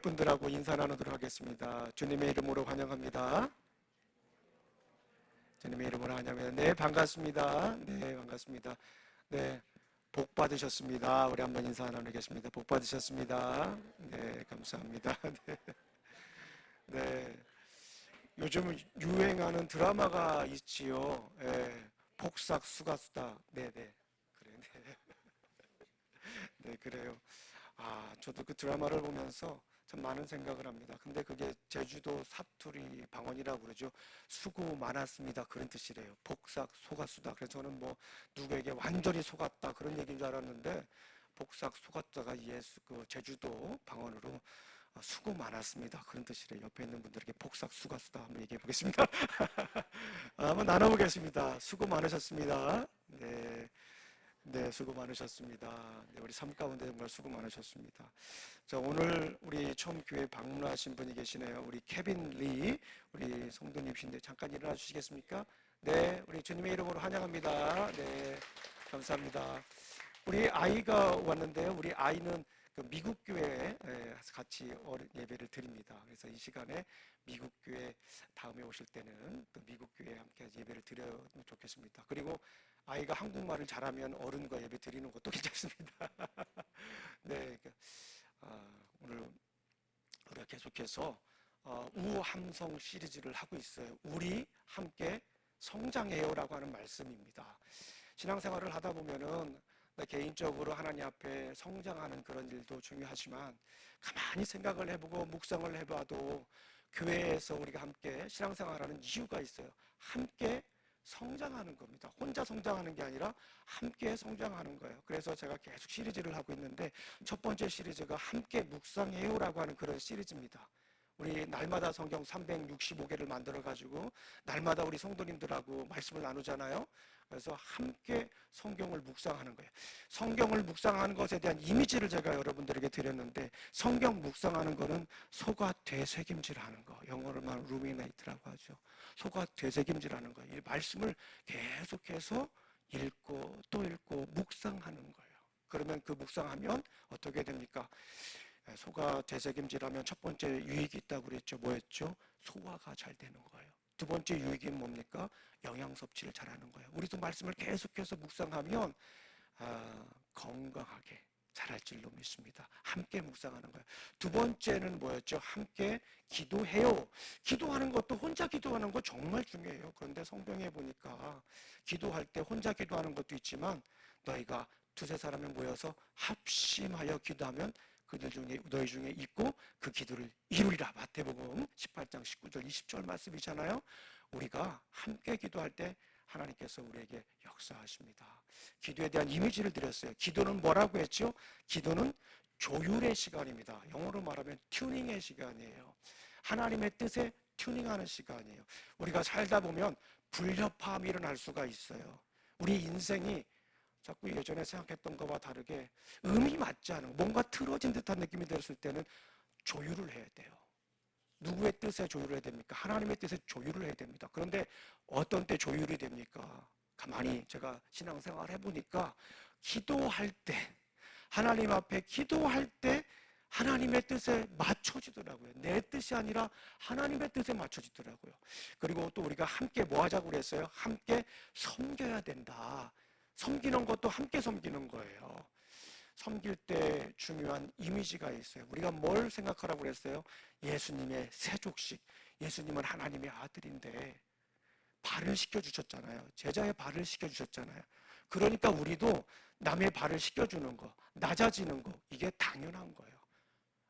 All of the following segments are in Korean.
분들하고 인사 나누도록 하겠습니다. 주님의 이름으로 환영합니다. 주님의 이름으로 환영합니다. 네, 반갑습니다. 네, 반갑습니다. 네, 복 받으셨습니다. 우리 한번 인사 나누겠습니다. 복 받으셨습니다. 네, 감사합니다. 네, 네. 요즘 유행하는 드라마가 있지요. 네, 복싹 수가수다. 네, 네, 그래, 네, 네, 그래요. 저도 그 드라마를 보면서 참 많은 생각을 합니다. 근데 그게 제주도 사투리 방언이라고 그러죠. 수고 많았습니다. 그런 뜻이래요. 복삭 속았수다. 그래서 저는 뭐 누구에게 완전히 속았다 그런 얘기인 줄 알았는데 복삭 속았다가 그 제주도 방언으로 수고 많았습니다. 그런 뜻이래요. 옆에 있는 분들에게 복삭 수고하수다 한번 얘기해 보겠습니다. 한번 나눠보겠습니다. 수고 많으셨습니다. 네. 네, 수고 많으셨습니다. 네, 우리 삶 가운데 정말 수고 많으셨습니다. 자, 오늘 우리 처음 교회 방문하신 분이 계시네요. 우리 케빈 리, 우리 성도님이신데 잠깐 일어나 주시겠습니까? 네, 우리 주님의 이름으로 환영합니다. 네, 감사합니다. 우리 아이가 왔는데요. 우리 아이는 그 미국 교회에 같이 예배를 드립니다. 그래서 이 시간에 미국 교회 다음에 오실 때는 또 미국 교회에 함께 예배를 드려면 좋겠습니다. 그리고 아이가 한국말을 잘하면 어른과 예배 드리는 것도 괜찮습니다. 네, 오늘 우리가 계속해서 우함성 시리즈를 하고 있어요. 우리 함께 성장해요라고 하는 말씀입니다. 신앙생활을 하다 보면은 개인적으로 하나님 앞에 성장하는 그런 일도 중요하지만 가만히 생각을 해보고 묵상을 해봐도 교회에서 우리가 함께 신앙생활하는 이유가 있어요. 함께 성장하는 겁니다. 혼자 성장하는 게 아니라 함께 성장하는 거예요. 그래서 제가 계속 시리즈를 하고 있는데 첫 번째 시리즈가 함께 묵상해요라고 하는 그런 시리즈입니다. 우리 날마다 성경 365개를 만들어 가지고 날마다 우리 성도님들하고 말씀을 나누잖아요. 그래서 함께 성경을 묵상하는 거예요. 성경을 묵상하는 것에 대한 이미지를 제가 여러분들에게 드렸는데 성경 묵상하는 거는 소가 되새김질하는 거. 영어로 말하면 ruminate라고 하죠. 소가 되새김질하는 거예요. 이 말씀을 계속해서 읽고 또 읽고 묵상하는 거예요. 그러면 그 묵상하면 어떻게 됩니까? 소가 되새김질하면 첫 번째 유익이 있다고 그랬죠. 뭐였죠? 소화가 잘 되는 거예요. 두 번째 유익이 뭡니까? 영양 섭취를 잘하는 거예요. 우리도 말씀을 계속해서 묵상하면 건강하게 잘할 줄로 믿습니다. 함께 묵상하는 거예요. 두 번째는 뭐였죠? 함께 기도해요. 기도하는 것도 혼자 기도하는 거 정말 중요해요. 그런데 성경에 보니까 기도할 때 혼자 기도하는 것도 있지만 너희가 두세 사람이 모여서 합심하여 기도하면 그들 중에 너희 중에 있고 그 기도를 이루리라. 마태복음 18장 19절 20절 말씀이잖아요. 우리가 함께 기도할 때 하나님께서 우리에게 역사하십니다. 기도에 대한 이미지를 드렸어요. 기도는 뭐라고 했죠? 기도는 조율의 시간입니다. 영어로 말하면 튜닝의 시간이에요. 하나님의 뜻에 튜닝하는 시간이에요. 우리가 살다 보면 불협화음이 일어날 수가 있어요. 우리 인생이 자꾸 예전에 생각했던 것과 다르게 음이 맞지 않은 뭔가 틀어진 듯한 느낌이 들었을 때는 조율을 해야 돼요. 누구의 뜻에 조율을 해야 됩니까? 하나님의 뜻에 조율을 해야 됩니다. 그런데 어떤 때 조율이 됩니까? 가만히 제가 신앙생활 해보니까 기도할 때 하나님 앞에 기도할 때 하나님의 뜻에 맞춰지더라고요. 내 뜻이 아니라 하나님의 뜻에 맞춰지더라고요. 그리고 또 우리가 함께 뭐 하자고 그랬어요? 함께 섬겨야 된다. 섬기는 것도 함께 섬기는 거예요. 섬길 때 중요한 이미지가 있어요. 우리가 뭘 생각하라고 그랬어요? 예수님의 세족식. 예수님은 하나님의 아들인데 발을 씻겨주셨잖아요. 제자의 발을 씻겨주셨잖아요. 그러니까 우리도 남의 발을 씻겨주는 거, 낮아지는 거, 이게 당연한 거예요.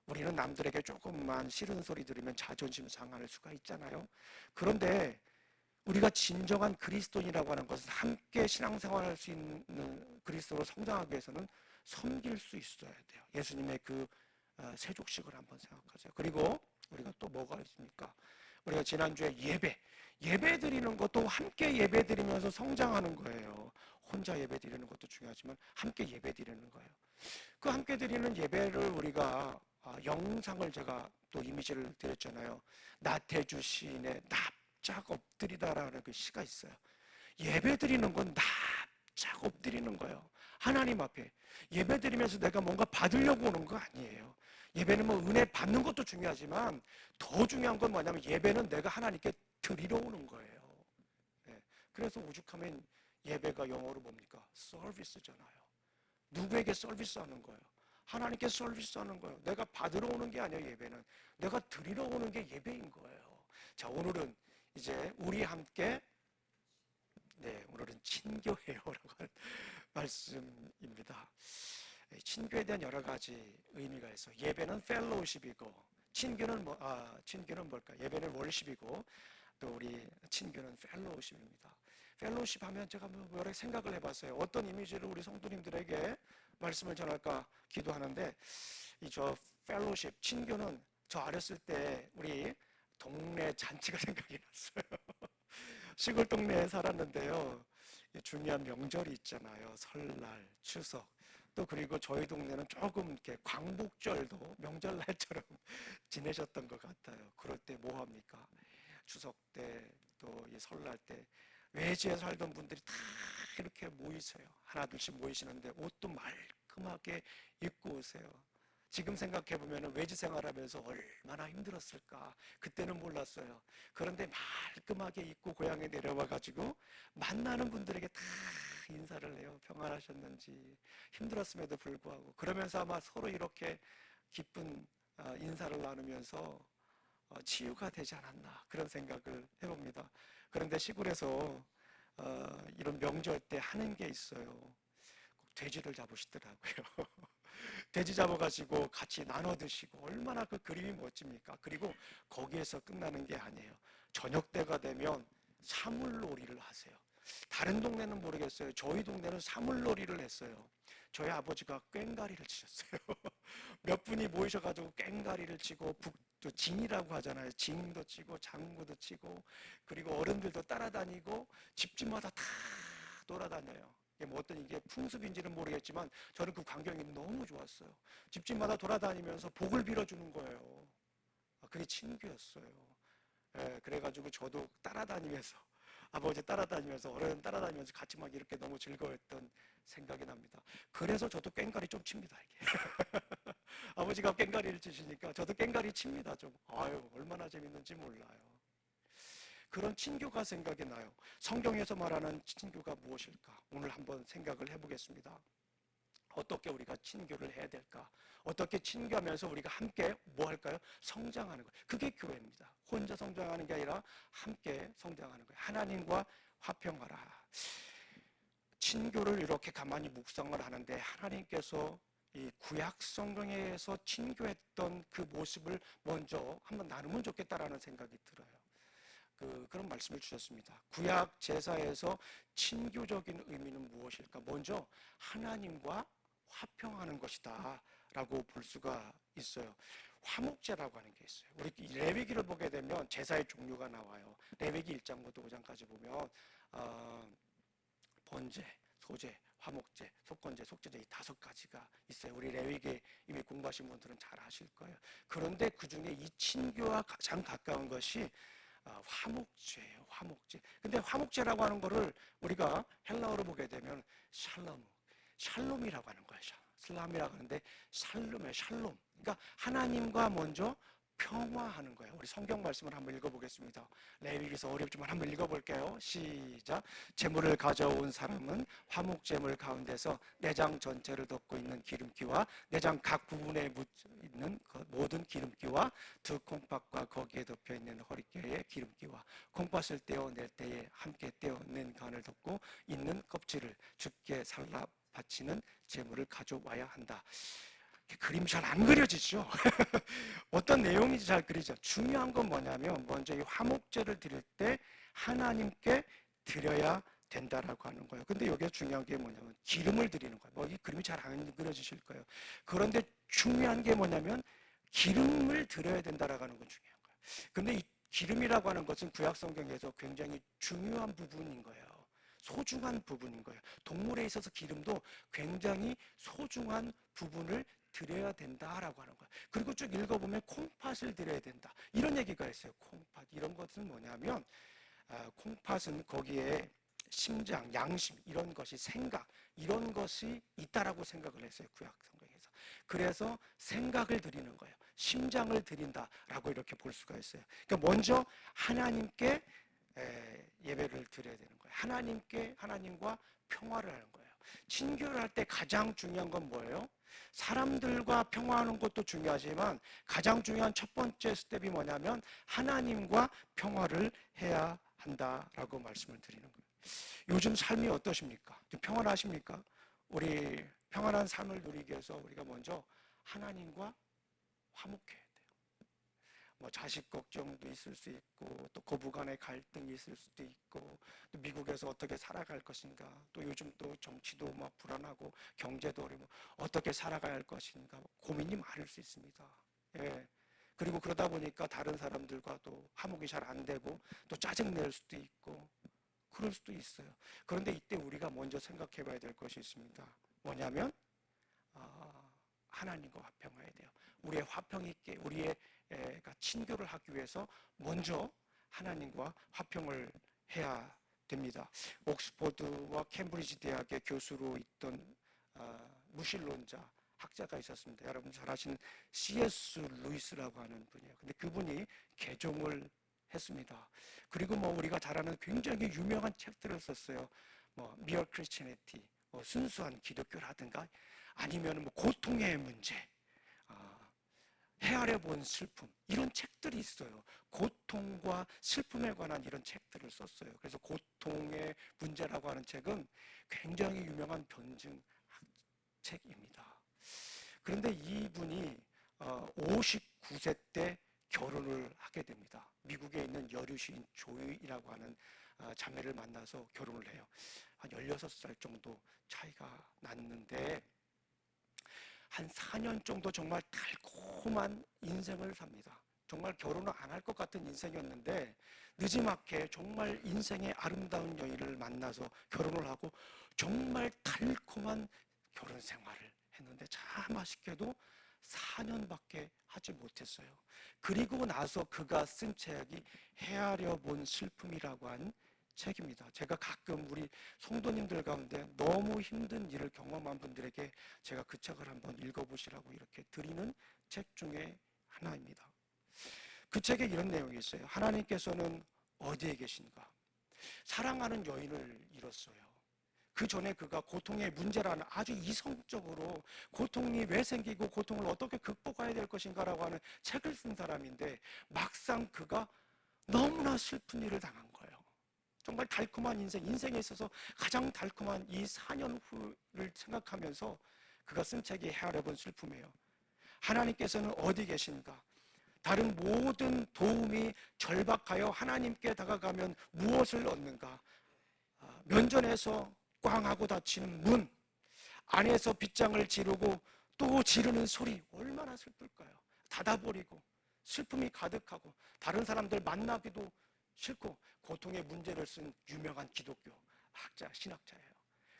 우리는 남들에게 조금만 싫은 소리 들으면 자존심 상할 수가 있잖아요. 그런데 우리가 진정한 그리스도인이라고 하는 것은 함께 신앙생활할 수 있는 그리스도로 성장하기 위해서는 섬길 수 있어야 돼요. 예수님의 그 세족식을 한번 생각하세요. 그리고 우리가 또 뭐가 있습니까? 우리가 지난주에 예배 드리는 것도 함께 예배 드리면서 성장하는 거예요. 혼자 예배 드리는 것도 중요하지만 함께 예배 드리는 거예요. 그 함께 드리는 예배를 우리가 영상을 제가 또 이미지를 드렸잖아요. 나태주 시인의 납작 엎드리다라는 그 시가 있어요. 예배 드리는 건 납작 엎드리는 거예요. 하나님 앞에 예배 드리면서 내가 뭔가 받으려고 오는 거 아니에요. 예배는 뭐 은혜 받는 것도 중요하지만 더 중요한 건 뭐냐면 예배는 내가 하나님께 드리러 오는 거예요. 예. 그래서 오죽하면 예배가 영어로 뭡니까? 서비스잖아요. 누구에게 서비스하는 거예요? 하나님께 서비스하는 거예요. 내가 받으러 오는 게 아니에요. 예배는 내가 드리러 오는 게 예배인 거예요. 자, 오늘은 이제 우리 함께 오늘은 친교회요라고 하는 말씀입니다. 친교에 대한 여러 가지 의미가 있어. 예배는 펠로우십이고 친교는 뭘까? 예배는 월십이고 또 우리 친교는 펠로우십입니다. 펠로우십 하면 제가 여러 생각을 해봤어요. 어떤 이미지를 우리 성도님들에게 말씀을 전할까 기도하는데 저 펠로우십 친교는 저 어렸을 때 우리 동네 잔치가 생각이 났어요. 시골 동네에 살았는데요. 중요한 명절이 있잖아요. 설날, 추석. 또 그리고 저희 동네는 조금 이렇게 광복절도 명절날처럼 지내셨던 것 같아요. 그럴 때 뭐 합니까? 추석 때 또 이 설날 때 외지에 살던 분들이 다 이렇게 모이세요. 하나둘씩 모이시는데 옷도 말끔하게 입고 오세요. 지금 생각해보면 외지 생활하면서 얼마나 힘들었을까. 그때는 몰랐어요. 그런데 말끔하게 입고 고향에 내려와가지고 만나는 분들에게 다 인사를 해요. 평안하셨는지. 힘들었음에도 불구하고. 그러면서 아마 서로 이렇게 기쁜 인사를 나누면서 치유가 되지 않았나. 그런 생각을 해봅니다. 그런데 시골에서 이런 명절 때 하는 게 있어요. 꼭 돼지를 잡으시더라고요. 돼지 잡아가지고 같이 나눠 드시고 얼마나 그 그림이 멋집니까? 그리고 거기에서 끝나는 게 아니에요. 저녁 때가 되면 사물놀이를 하세요. 다른 동네는 모르겠어요. 저희 동네는 사물놀이를 했어요. 저희 아버지가 꽹가리를 치셨어요. 몇 분이 모이셔가지고 꽹가리를 치고 북도 징이라고 하잖아요. 징도 치고 장구도 치고 그리고 어른들도 따라다니고 집집마다 다 돌아다녀요. 뭐 어떤 이게 풍습인지는 모르겠지만 저는 그 광경이 너무 좋았어요. 집집마다 돌아다니면서 복을 빌어주는 거예요. 그게 친구였어요. 그래가지고 저도 따라다니면서 아버지 따라다니면서 어른 따라다니면서 같이 막 이렇게 너무 즐거웠던 생각이 납니다. 그래서 저도 꽹가리 좀 칩니다. 이게 아버지가 꽹가리를 치시니까 저도 꽹가리 칩니다. 좀 아유 얼마나 재밌는지 몰라요. 그런 친교가 생각이 나요. 성경에서 말하는 친교가 무엇일까? 오늘 한번 생각을 해보겠습니다. 어떻게 우리가 친교를 해야 될까? 어떻게 친교하면서 우리가 함께 뭐 할까요? 성장하는 거예요. 그게 교회입니다. 혼자 성장하는 게 아니라 함께 성장하는 거예요. 하나님과 화평하라. 친교를 이렇게 가만히 묵상을 하는데 하나님께서 이 구약 성경에서 친교했던 그 모습을 먼저 한번 나누면 좋겠다라는 생각이 들어요. 그런 말씀을 주셨습니다. 구약 제사에서 친교적인 의미는 무엇일까? 먼저 하나님과 화평하는 것이다 라고 볼 수가 있어요. 화목제라고 하는 게 있어요. 우리 레위기를 보게 되면 제사의 종류가 나와요. 레위기 1장부터 5장까지 보면 번제, 소제, 화목제, 속건제, 속제제 이 5가지가 있어요. 우리 레위기 이미 공부하신 분들은 잘 아실 거예요. 그런데 그중에 이 친교와 가장 가까운 것이 화목제예요. 화목제. 근데 화목제라고 하는 거를 우리가 헬라어로 보게 되면 샬롬이라고 하는 거예요. 슬람이라고 하는데 샬롬이에요. 샬롬. 그러니까 하나님과 먼저 평화하는 거예요. 우리 성경 말씀을 한번 읽어보겠습니다. 레위기서 어렵지만 한번 읽어볼게요. 시작. 제물을 가져온 사람은 화목제물 가운데서 내장 전체를 덮고 있는 기름기와 내장 각 부분에 묻혀 있는 모든 기름기와 두 콩팥과 거기에 덮여 있는 허리뼈의 기름기와 콩팥을 떼어낼 때에 함께 떼어낸 간을 덮고 있는 껍질을 주께 살라 바치는 제물을 가져와야 한다. 그림 잘 안 그려지죠? 어떤 내용인지 잘 그리죠? 중요한 건 뭐냐면 먼저 이 화목제를 드릴 때 하나님께 드려야 된다라고 하는 거예요. 근데 여기에 중요한 게 뭐냐면 기름을 드리는 거예요. 이 그림이 잘 안 그려지실 거예요. 그런데 중요한 게 뭐냐면 기름을 드려야 된다라고 하는 건 중요한 거예요. 근데 이 기름이라고 하는 것은 구약 성경에서 굉장히 중요한 부분인 거예요. 소중한 부분인 거예요. 동물에 있어서 기름도 굉장히 소중한 부분을 드려야 된다라고 하는 거예요. 그리고 쭉 읽어보면 콩팥을 드려야 된다. 이런 얘기가 있어요. 콩팥. 이런 것은 뭐냐면 콩팥은 거기에 심장, 양심 이런 것이 생각, 이런 것이 있다라고 생각을 했어요. 구약 성경에서. 그래서 생각을 드리는 거예요. 심장을 드린다라고 이렇게 볼 수가 있어요. 그러니까 먼저 하나님께 예배를 드려야 되는 거예요. 하나님과 평화를 하는 거예요. 친교를 할 때 가장 중요한 건 뭐예요? 사람들과 평화하는 것도 중요하지만 가장 중요한 첫 번째 스텝이 뭐냐면 하나님과 평화를 해야 한다라고 말씀을 드리는 거예요. 요즘 삶이 어떠십니까? 좀 평안하십니까? 우리 평안한 삶을 누리기 위해서 우리가 먼저 하나님과 화목해야 돼요. 뭐 자식 걱정도 있을 수 있고, 또 고부간의 갈등이 있을 수도 있고, 또 미국에서 어떻게 살아갈 것인가, 또 요즘 또 정치도 막 불안하고 경제도 어려워 어떻게 살아가야 할 것인가 고민이 많을 수 있습니다. 예. 그리고 그러다 보니까 다른 사람들과도 화목이 잘 안 되고 또 짜증 낼 수도 있고 그럴 수도 있어요. 그런데 이때 우리가 먼저 생각해 봐야 될 것이 있습니다. 뭐냐면 하나님과 화평해야 돼요. 우리의 화평 있게 우리의 친교를 하기 위해서 먼저 하나님과 화평을 해야 됩니다. 옥스퍼드와 캠브리지 대학의 교수로 있던 무신론자 학자가 있었습니다. 여러분 잘 아시는 C.S. 루이스라고 하는 분이에요. 근데 그분이 개종을 했습니다. 그리고 뭐 우리가 잘 아는 굉장히 유명한 책들을 썼어요. 뭐 Mere Christianity, 순수한 기독교라든가 아니면 뭐 고통의 문제, 헤아려 본 슬픔 이런 책들이 있어요. 고통과 슬픔에 관한 이런 책들을 썼어요. 그래서 고통의 문제라고 하는 책은 굉장히 유명한 변증 책입니다. 그런데 이분이 59세 때 결혼을 하게 됩니다. 미국에 있는 여류 시인 조이라고 하는 자매를 만나서 결혼을 해요. 한 16살 정도 차이가 났는데 한 4년 정도 정말 달콤한 인생을 삽니다. 정말 결혼을 안 할 것 같은 인생이었는데 느지막이 정말 인생의 아름다운 여인을 만나서 결혼을 하고 정말 달콤한 결혼 생활을 했는데 참 아쉽게도 4년밖에 하지 못했어요. 그리고 나서 그가 쓴 책이 헤아려 본 슬픔이라고 하는 책입니다. 제가 가끔 우리 성도님들 가운데 너무 힘든 일을 경험한 분들에게 제가 그 책을 한번 읽어보시라고 이렇게 드리는 책 중에 하나입니다. 그 책에 이런 내용이 있어요. 하나님께서는 어디에 계신가? 사랑하는 여인을 잃었어요. 그 전에 그가 고통의 문제라는 아주 이성적으로 고통이 왜 생기고 고통을 어떻게 극복해야 될 것인가라고 하는 책을 쓴 사람인데 막상 그가 너무나 슬픈 일을 당한 거예요. 정말 달콤한 인생에 있어서 가장 달콤한 이 4년 후를 생각하면서 그가 쓴 책이 헤아려본 슬픔이에요. 하나님께서는 어디 계신가? 다른 모든 도움이 절박하여 하나님께 다가가면 무엇을 얻는가? 면전에서 꽝 하고 닫히는 문, 안에서 빗장을 지르고 또 지르는 소리 얼마나 슬플까요? 닫아버리고 슬픔이 가득하고 다른 사람들 만나기도 싫고 고통의 문제를 쓴 유명한 기독교 학자, 신학자예요.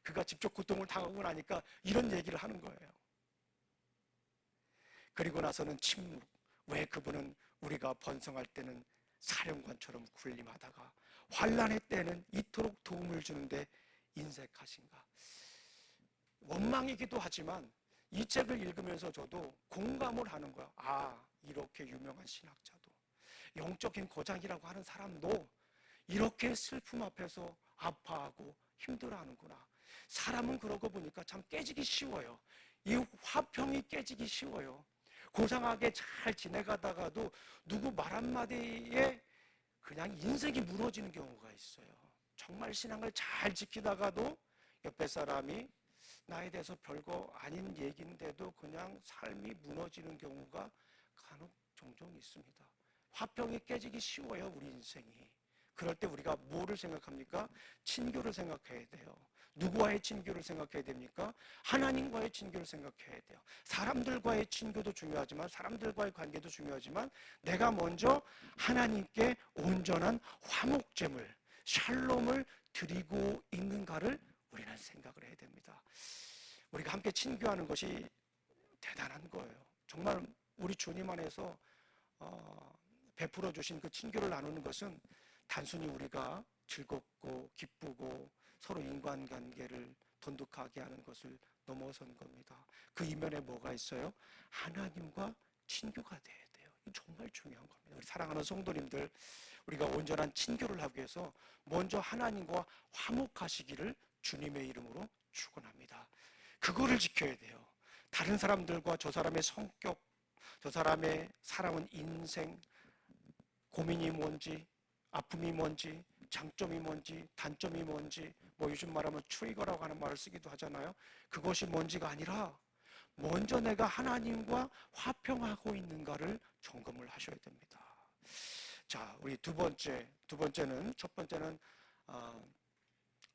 그가 직접 고통을 당하고 나니까 이런 얘기를 하는 거예요. 그리고 나서는 침묵. 왜 그분은 우리가 번성할 때는 사령관처럼 군림하다가 환난의 때는 이토록 도움을 주는데 인색하신가? 원망이기도 하지만 이 책을 읽으면서 저도 공감을 하는 거야. 이렇게 유명한 신학자도 영적인 고장이라고 하는 사람도 이렇게 슬픔 앞에서 아파하고 힘들어하는구나. 사람은 그러고 보니까 참 깨지기 쉬워요. 이 화평이 깨지기 쉬워요. 고상하게 잘 지내가다가도 누구 말 한마디에 그냥 인생이 무너지는 경우가 있어요. 정말 신앙을 잘 지키다가도 옆에 사람이 나에 대해서 별거 아닌 얘기인데도 그냥 삶이 무너지는 경우가 간혹 종종 있습니다. 화평이 깨지기 쉬워요, 우리 인생이. 그럴 때 우리가 뭐를 생각합니까? 친교를 생각해야 돼요. 누구와의 친교를 생각해야 됩니까? 하나님과의 친교를 생각해야 돼요. 사람들과의 친교도 중요하지만 사람들과의 관계도 중요하지만 내가 먼저 하나님께 온전한 화목제물, 샬롬을 드리고 있는가를 우리는 생각을 해야 됩니다. 우리가 함께 친교하는 것이 대단한 거예요. 정말 우리 주님 안에서 베풀어 주신 그 친교를 나누는 것은 단순히 우리가 즐겁고 기쁘고 서로 인간관계를 돈독하게 하는 것을 넘어선 겁니다. 그 이면에 뭐가 있어요? 하나님과 친교가 돼야 돼요. 정말 중요한 겁니다. 우리 사랑하는 성도님들, 우리가 온전한 친교를 하기 위해서 먼저 하나님과 화목하시기를 주님의 이름으로 축원합니다. 그거를 지켜야 돼요. 다른 사람들과 저 사람의 성격, 저 사람의 살아온 인생, 고민이 뭔지, 아픔이 뭔지, 장점이 뭔지, 단점이 뭔지, 뭐 요즘 말하면 트리거라고 하는 말을 쓰기도 하잖아요. 그것이 뭔지가 아니라 먼저 내가 하나님과 화평하고 있는가를 점검을 하셔야 됩니다. 자, 우리 두 번째는, 첫 번째는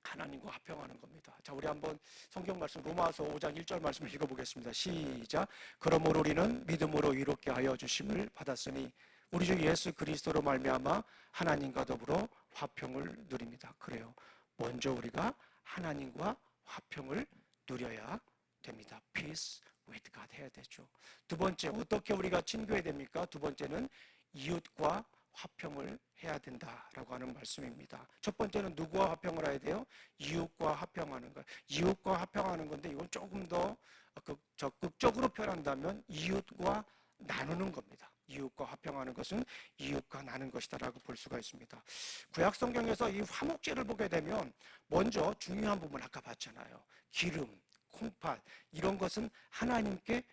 하나님과 화평하는 겁니다. 자, 우리 한번 성경 말씀 로마서 5장 1절 말씀을 읽어보겠습니다. 시작. 그러므로 우리는 믿음으로 이롭게 하여 주심을 받았으니 우리 주 예수 그리스도로 말미암아 하나님과 더불어 화평을 누립니다. 그래요. 먼저 우리가 하나님과 화평을 누려야 됩니다. Peace with God 해야 되죠. 두 번째, 어떻게 우리가 친교해야 됩니까? 두 번째는 이웃과 화평을 해야 된다라고 하는 말씀입니다. 첫 번째는 누구와 화평을 해야 돼요? 이웃과 화평하는 거예요. 이웃과 화평하는 건데 이건 조금 더 적극적으로 표현한다면 이웃과 나누는 겁니다. 이웃과 화평하는 것은 이웃과 나누는 것이다라고 볼 수가 있습니다. 구약 성경에서 이 화목제를 보게 되면 먼저 중요한 부분 아까 봤잖아요. 기름, 콩팥 이런 것은 하나님께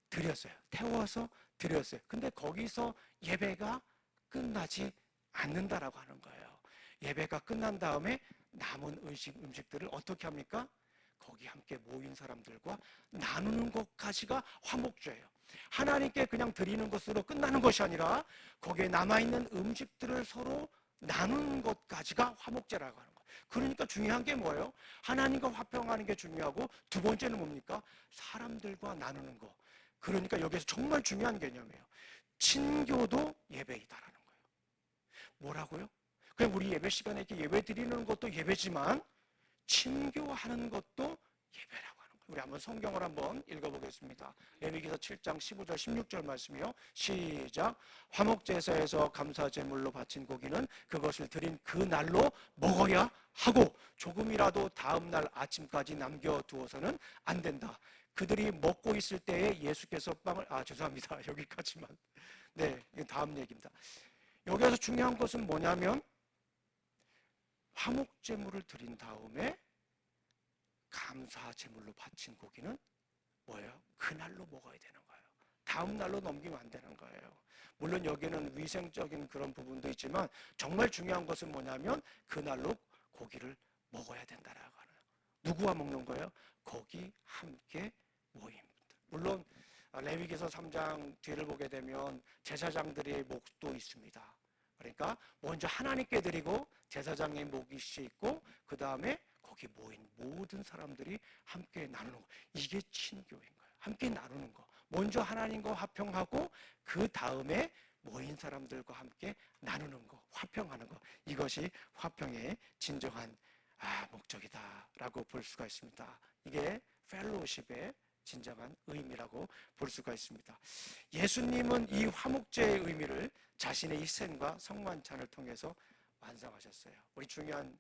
드렸어요. 태워서 드렸어요. 근데 거기서 예배가 끝나지 않는다라고 하는 거예요. 예배가 끝난 다음에 남은 음식들을 어떻게 합니까? 거기 함께 모인 사람들과 나누는 것까지가 화목제예요. 하나님께 그냥 드리는 것으로 끝나는 것이 아니라 거기에 남아있는 음식들을 서로 나누는 것까지가 화목제라고 하는 거예요. 그러니까 중요한 게 뭐예요? 하나님과 화평하는 게 중요하고 두 번째는 뭡니까? 사람들과 나누는 거. 그러니까 여기서 정말 중요한 개념이에요. 친교도 예배이다라는 거예요. 뭐라고요? 그냥 우리 예배 시간에 이렇게 예배 드리는 것도 예배지만 친교하는 것도 예배라고 하는 거예요. 우리 한번 성경을 한번 읽어보겠습니다. 레위기서 7장 15절 16절 말씀이요. 시작. 화목제사에서 감사제물로 바친 고기는 그것을 드린 그 날로 먹어야 하고 조금이라도 다음 날 아침까지 남겨두어서는 안 된다. 그들이 먹고 있을 때에 예수께서 빵을 죄송합니다. 여기까지만. 네, 이건 다음 얘기입니다. 여기서 중요한 것은 뭐냐면 화목제물을 드린 다음에 감사제물로 바친 고기는 뭐예요? 그날로 먹어야 되는 거예요. 다음 날로 넘기면 안 되는 거예요. 물론 여기는 위생적인 그런 부분도 있지만 정말 중요한 것은 뭐냐면 그날로 고기를 먹어야 된다라고 하는 거예요. 누구와 먹는 거예요? 거기 함께 모임. 물론 레위기서 3장 뒤를 보게 되면 제사장들의 몫도 있습니다. 그러니까 먼저 하나님께 드리고 제사장의 몫이 있고 그 다음에 거기 모인 모든 사람들이 함께 나누는 거. 이게 친교인 거예요. 함께 나누는 거. 먼저 하나님과 화평하고 그 다음에 모인 사람들과 함께 나누는 거. 화평하는 거. 이것이 화평의 진정한 목적이다라고 볼 수가 있습니다. 이게 펠로우십의 진정한 의미라고 볼 수가 있습니다. 예수님은 이 화목제의 의미를 자신의 희생과 성만찬을 통해서 완성하셨어요. 우리 중요한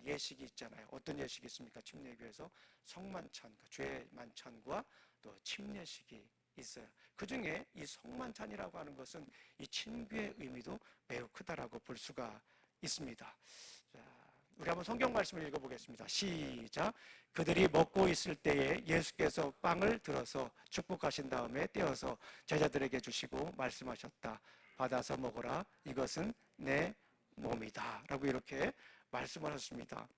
예식이 있잖아요. 어떤 예식이 있습니까? 침례교에서 성만찬, 죄 만찬과 또 침례식이 있어요. 그 중에 이 성만찬이라고 하는 것은 이 친교의 의미도 매우 크다라고 볼 수가 있습니다. 자, 우리 한번 성경 말씀을 읽어보겠습니다. 시작. 그들이 먹고 있을 때에 예수께서 빵을 들어서 축복하신 다음에 떼어서 제자들에게 주시고 말씀하셨다. 받아서 먹어라. 이것은 내 몸이다. 라고 이렇게 말씀하셨습니다.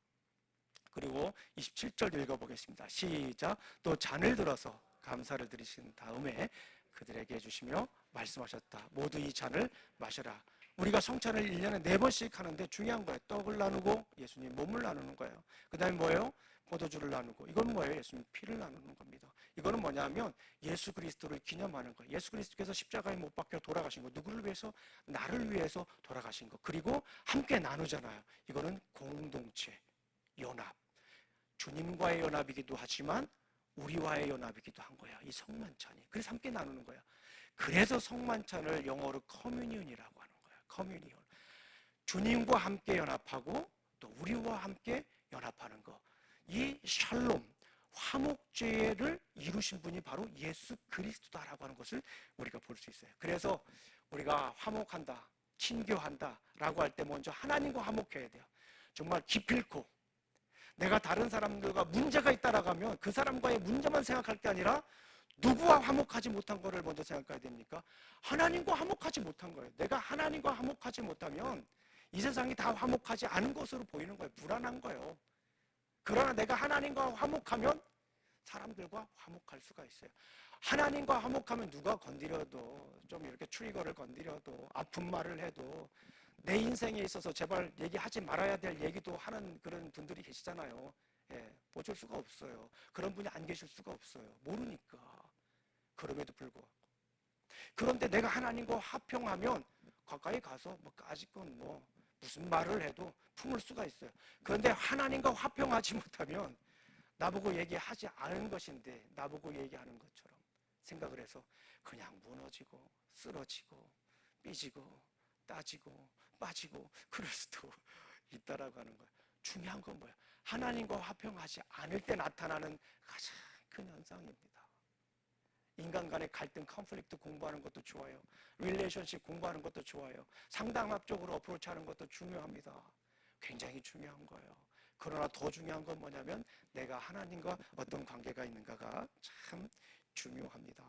그리고 27절 읽어보겠습니다. 시작. 또 잔을 들어서 감사를 드리신 다음에 그들에게 주시며 말씀하셨다. 모두 이 잔을 마셔라. 우리가 성찬을 1년에 4번씩 하는데 중요한 거예요. 떡을 나누고 예수님 몸을 나누는 거예요. 그 다음에 뭐예요? 포도주를 나누고. 이건 뭐예요? 예수님 피를 나누는 겁니다. 이거는 뭐냐면 예수 그리스도를 기념하는 거예요. 예수 그리스도께서 십자가에 못 박혀 돌아가신 거. 누구를 위해서? 나를 위해서 돌아가신 거. 그리고 함께 나누잖아요. 이거는 공동체, 연합. 주님과의 연합이기도 하지만 우리와의 연합이기도 한 거야. 이 성만찬이. 그래서 함께 나누는 거야. 그래서 성만찬을 영어로 커뮤니언이라고 하는 거야. 커뮤니언. 주님과 함께 연합하고 또 우리와 함께 연합하는 거. 이 샬롬, 화목제를 이루신 분이 바로 예수 그리스도다라고 하는 것을 우리가 볼 수 있어요. 그래서 우리가 화목한다, 친교한다 라고 할 때 먼저 하나님과 화목해야 돼요. 정말 기필코 내가 다른 사람들과 문제가 있다라고 하면 그 사람과의 문제만 생각할 게 아니라 누구와 화목하지 못한 거를 먼저 생각해야 됩니까? 하나님과 화목하지 못한 거예요. 내가 하나님과 화목하지 못하면 이 세상이 다 화목하지 않은 것으로 보이는 거예요. 불안한 거예요. 그러나 내가 하나님과 화목하면 사람들과 화목할 수가 있어요. 하나님과 화목하면 누가 건드려도, 좀 이렇게 트리거를 건드려도, 아픈 말을 해도, 내 인생에 있어서 제발 얘기하지 말아야 될 얘기도 하는 그런 분들이 계시잖아요. 예, 어쩔 수가 없어요. 그런 분이 안 계실 수가 없어요. 모르니까. 그럼에도 불구하고. 그런데 내가 하나님과 화평하면 가까이 가서 뭐 까짓건 뭐 무슨 말을 해도 품을 수가 있어요. 그런데 하나님과 화평하지 못하면 나보고 얘기하지 않은 것인데 나보고 얘기하는 것처럼 생각을 해서 그냥 무너지고 쓰러지고 삐지고 따지고 빠지고 그럴 수도 있다라고 하는 거예요. 중요한 건 뭐예요? 하나님과 화평하지 않을 때 나타나는 가장 큰 현상입니다. 인간 간의 갈등, 컨플릭트 공부하는 것도 좋아요. 릴레이션십 공부하는 것도 좋아요. 상담학적으로 어프로치하는 것도 중요합니다. 굉장히 중요한 거예요. 그러나 더 중요한 건 뭐냐면 내가 하나님과 어떤 관계가 있는가가 참 중요합니다.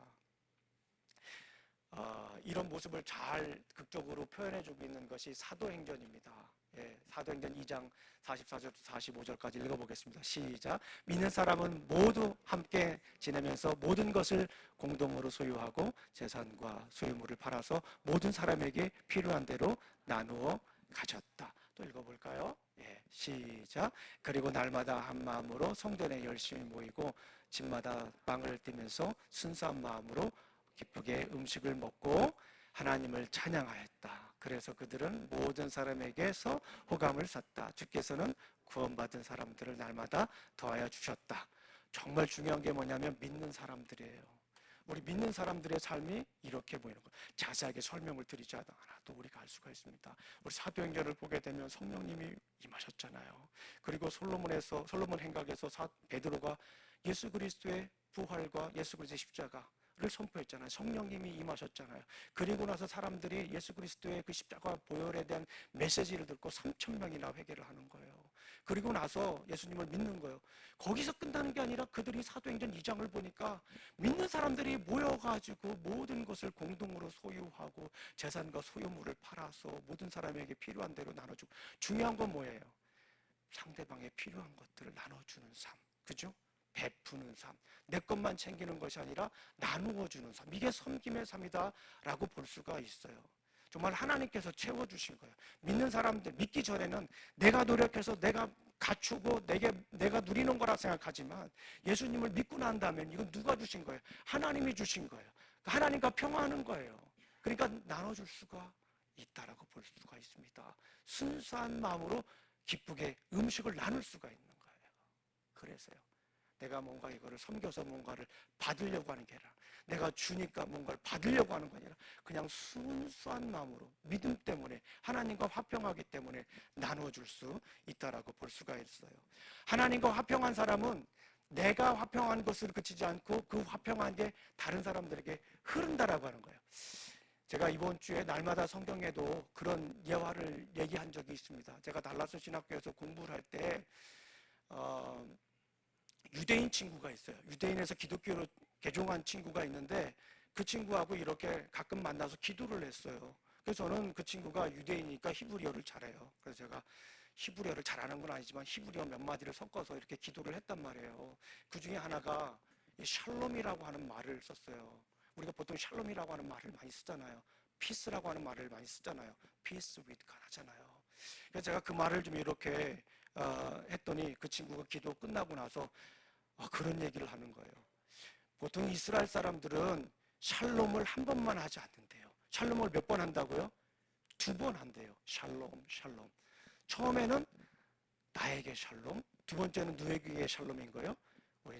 이런 모습을 잘 극적으로 표현해주고 있는 것이 사도행전입니다. 예, 사도행전 2장 44절부터 45절까지 읽어보겠습니다. 시작. 믿는 사람은 모두 함께 지내면서 모든 것을 공동으로 소유하고 재산과 소유물을 팔아서 모든 사람에게 필요한 대로 나누어 가졌다. 또 읽어볼까요? 예, 시작. 그리고 날마다 한 마음으로 성전에 열심히 모이고 집마다 빵을 띠면서 순수한 마음으로 기쁘게 음식을 먹고 하나님을 찬양하였다. 그래서 그들은 모든 사람에게서 호감을 샀다. 주께서는 구원받은 사람들을 날마다 더하여 주셨다. 정말 중요한 게 뭐냐면 믿는 사람들이에요. 우리 믿는 사람들의 삶이 이렇게 보이는 거예요. 자세하게 설명을 드리지 않아도 우리가 알 수가 있습니다. 우리 사도행전을 보게 되면 성령님이 임하셨잖아요. 그리고 솔로몬 행각에서 베드로가 예수 그리스도의 부활과 예수 그리스도의 십자가 를 선포했잖아요. 성령님이 임하셨잖아요. 그리고 나서 사람들이 예수 그리스도의 그 십자가 보혈에 대한 메시지를 듣고 3,000명이나 회개를 하는 거예요. 그리고 나서 예수님을 믿는 거예요. 거기서 끝나는 게 아니라 그들이 사도행전 2장을 보니까 믿는 사람들이 모여가지고 모든 것을 공동으로 소유하고 재산과 소유물을 팔아서 모든 사람에게 필요한 대로 나눠주고, 중요한 건 뭐예요? 상대방의 필요한 것들을 나눠주는 삶. 그죠? 베푸는 삶. 내 것만 챙기는 것이 아니라 나누어 주는 삶. 이게 섬김의 삶이다라고 볼 수가 있어요. 정말 하나님께서 채워주신 거예요. 믿는 사람들, 믿기 전에는 내가 노력해서 내가 갖추고 내가 누리는 거라 생각하지만 예수님을 믿고 난 다음엔 이건 누가 주신 거예요? 하나님이 주신 거예요. 하나님과 평화하는 거예요. 그러니까 나눠줄 수가 있다라고 볼 수가 있습니다. 순수한 마음으로 기쁘게 음식을 나눌 수가 있는 거예요. 그래서요. 내가 뭔가 이거를 섬겨서 뭔가를 받으려고 하는 게 아니라, 내가 주니까 뭔가를 받으려고 하는 게 아니라 그냥 순수한 마음으로 믿음 때문에 하나님과 화평하기 때문에 나눠줄 수 있다라고 볼 수가 있어요. 하나님과 화평한 사람은 내가 화평한 것을 그치지 않고 그 화평한 게 다른 사람들에게 흐른다라고 하는 거예요. 제가 이번 주에 날마다 성경에도 그런 예화를 얘기한 적이 있습니다. 제가 달라스 신학교에서 공부를 할 때 유대인 친구가 있어요. 유대인에서 기독교로 개종한 친구가 있는데 그 친구하고 이렇게 가끔 만나서 기도를 했어요. 그래서 저는 그 친구가 유대인이니까 히브리어를 잘해요. 그래서 제가 히브리어를 잘하는 건 아니지만 히브리어 몇 마디를 섞어서 이렇게 기도를 했단 말이에요. 그 중에 하나가 이 샬롬이라고 하는 말을 썼어요. 우리가 보통 샬롬이라고 하는 말을 많이 쓰잖아요. 피스라고 하는 말을 많이 쓰잖아요. Peace with God 하잖아요. 그래서 제가 그 말을 좀 이렇게 했더니 그 친구가 기도 끝나고 나서 그런 얘기를 하는 거예요. 보통 이스라엘 사람들은 샬롬을 한 번만 하지 않는데요. 샬롬을 몇 번 한다고요? 2번 한대요. 샬롬, 샬롬. 처음에는 나에게 샬롬, 두 번째는 누구에게 샬롬인 거예요? 우리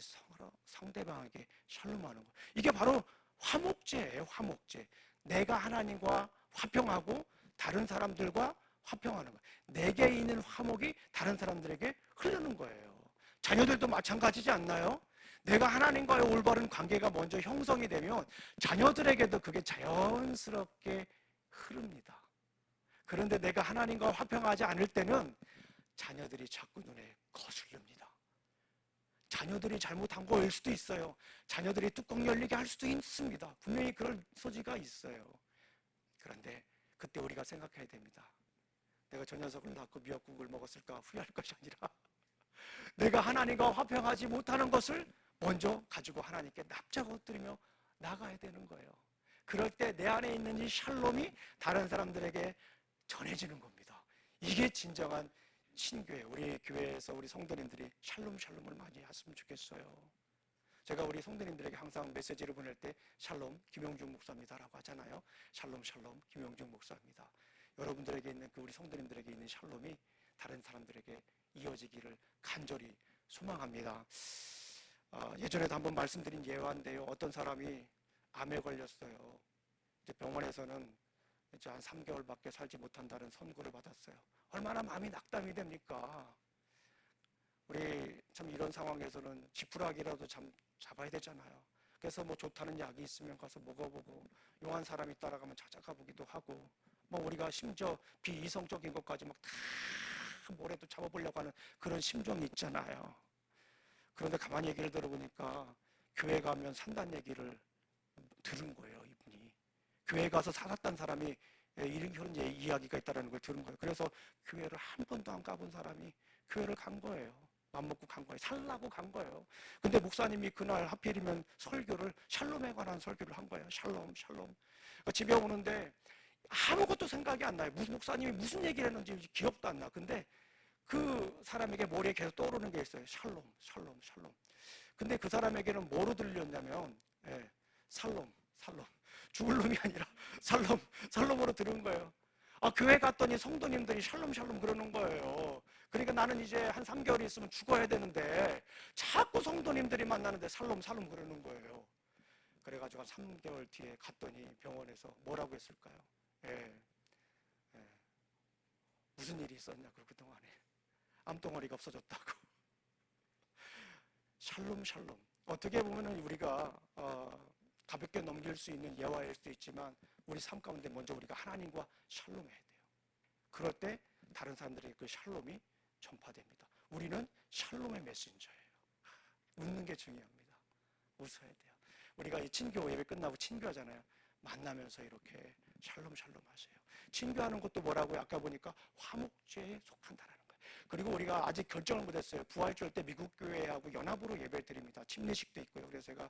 상대방에게 샬롬하는 거예요. 이게 바로 화목제예요. 화목제. 내가 하나님과 화평하고 다른 사람들과 화평하는 거예요. 내게 있는 화목이 다른 사람들에게 흐르는 거예요. 자녀들도 마찬가지지 않나요? 내가 하나님과의 올바른 관계가 먼저 형성이 되면 자녀들에게도 그게 자연스럽게 흐릅니다. 그런데 내가 하나님과 화평하지 않을 때는 자녀들이 자꾸 눈에 거슬립니다. 자녀들이 잘못한 거일 수도 있어요. 자녀들이 뚜껑 열리게 할 수도 있습니다. 분명히 그럴 소지가 있어요. 그런데 그때 우리가 생각해야 됩니다. 내가 저 녀석을 낳고 미역국을 먹었을까 후회할 것이 아니라 내가 하나님과 화평하지 못하는 것을 먼저 가지고 하나님께 납작 엎드리며 나가야 되는 거예요. 그럴 때 내 안에 있는 이 샬롬이 다른 사람들에게 전해지는 겁니다. 이게 진정한 신교예요. 우리 교회에서 우리 성도님들이 샬롬을 많이 했으면 좋겠어요. 제가 우리 성도님들에게 항상 메시지를 보낼 때 샬롬 김용중 목사입니다라고 하잖아요. 샬롬 김용중 목사입니다. 여러분들에게 있는 우리 성도님들에게 있는 샬롬이 다른 사람들에게 이어지기를 간절히 소망합니다. 예전에도 한번 말씀드린 예화인데요. 어떤 사람이 암에 걸렸어요. 이제 병원에서는 이제 한 3개월밖에 살지 못한다는 선고를 받았어요. 얼마나 마음이 낙담이 됩니까? 우리 참 이런 상황에서는 지푸라기라도 잡아야 되잖아요. 그래서 뭐 좋다는 약이 있으면 가서 먹어보고 용한 사람이 따라가면 찾아가 보기도 하고 뭐 우리가 심지어 비이성적인 것까지 막 다 뭐라도 잡아보려고 하는 그런 심정이 있잖아요. 그런데 가만히 얘기를 들어보니까 교회 가면 산다는 얘기를 들은 거예요. 이분이 교회 가서 살았던 사람이 이런 이야기가 있다는 걸 들은 거예요. 그래서 교회를 한 번도 안 가본 사람이 교회를 간 거예요. 맘 먹고 간 거예요. 살라고 간 거예요. 근데 목사님이 그날 하필이면 설교를 샬롬에 관한 설교를 한 거예요. 샬롬. 집에 오는데 아무것도 생각이 안 나요. 무슨 목사님이 무슨 얘기를 했는지 기억도 안 나. 근데 그 사람에게 머리에 계속 떠오르는 게 있어요. 샬롬. 근데 그 사람에게는 뭐로 들렸냐면 살롬. 죽을 놈이 아니라 살롬으로 들은 거예요. 교회 갔더니 성도님들이 샬롬 그러는 거예요. 그러니까 나는 이제 한 3개월이 있으면 죽어야 되는데 자꾸 성도님들이 만나는데 살롬 그러는 거예요. 그래가지고 한 3개월 뒤에 갔더니 병원에서 뭐라고 했을까요? 무슨 일이 있었냐 그동안에 암덩어리가 없어졌다고. 샬롬. 어떻게 보면 우리가 가볍게 넘길 수 있는 예화일 수도 있지만 우리 삶 가운데 먼저 우리가 하나님과 샬롬해야 돼요. 그럴 때 다른 사람들에게 그 샬롬이 전파됩니다. 우리는 샬롬의 메신저예요. 웃는 게 중요합니다. 웃어야 돼요. 우리가 이 친교 예배 끝나고 친교하잖아요. 만나면서 이렇게 샬롬 하세요. 친교하는 것도 뭐라고요? 아까 보니까 화목제에 속한다라는 거예요. 그리고 우리가 아직 결정을 못했어요. 부활절 때 미국 교회하고 연합으로 예배를 드립니다. 침례식도 있고요. 그래서 제가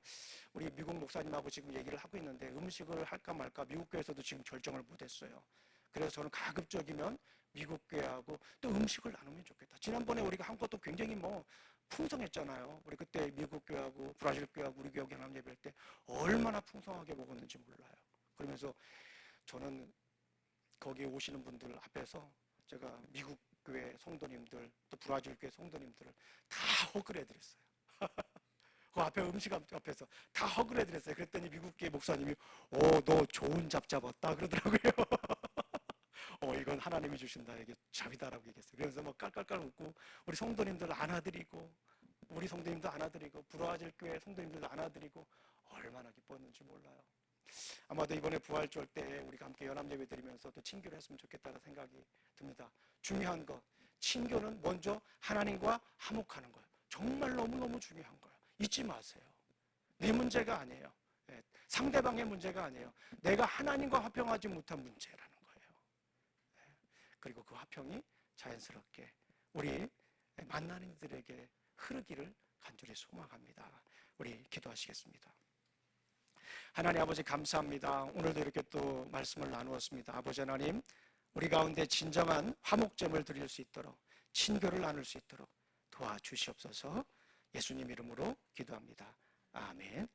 우리 미국 목사님하고 지금 얘기를 하고 있는데 음식을 할까 말까 미국 교회에서도 지금 결정을 못했어요. 그래서 저는 가급적이면 미국 교회하고 또 음식을 나누면 좋겠다. 지난번에 우리가 한 것도 굉장히 풍성했잖아요. 우리 그때 미국 교회하고 브라질 교회하고 우리 교회 연합 예배할 때 얼마나 풍성하게 먹었는지 몰라요. 그러면서 저는 거기에 오시는 분들 앞에서 제가 미국 교회 성도님들 또 브라질 교회 성도님들을 다 허그를 해드렸어요. 그 앞에 음식 앞에서 다 허그를 해드렸어요. 그랬더니 미국 교회 목사님이 너 좋은 잡 잡았다 그러더라고요. 이건 하나님이 주신다 이게 잡이다라고 얘기했어요. 그래서 깔깔깔 웃고 우리 성도님들 안아드리고 우리 성도님도 안아드리고 브라질 교회 성도님들도 안아드리고 얼마나 기뻤는지 몰라요. 아마도 이번에 부활절 때 우리가 함께 연합 예배 드리면서 또 친교를 했으면 좋겠다는 생각이 듭니다. 중요한 것, 친교는 먼저 하나님과 화목하는 거예요. 정말 너무너무 중요한 거예요. 잊지 마세요. 내 문제가 아니에요. 상대방의 문제가 아니에요. 내가 하나님과 화평하지 못한 문제라는 거예요. 그리고 그 화평이 자연스럽게 우리 만나는 이들에게 흐르기를 간절히 소망합니다. 우리 기도하시겠습니다. 하나님 아버지 감사합니다. 오늘도 이렇게 또 말씀을 나누었습니다. 아버지 하나님, 우리 가운데 진정한 화목점을 드릴 수 있도록 친교를 나눌 수 있도록 도와주시옵소서. 예수님 이름으로 기도합니다. 아멘.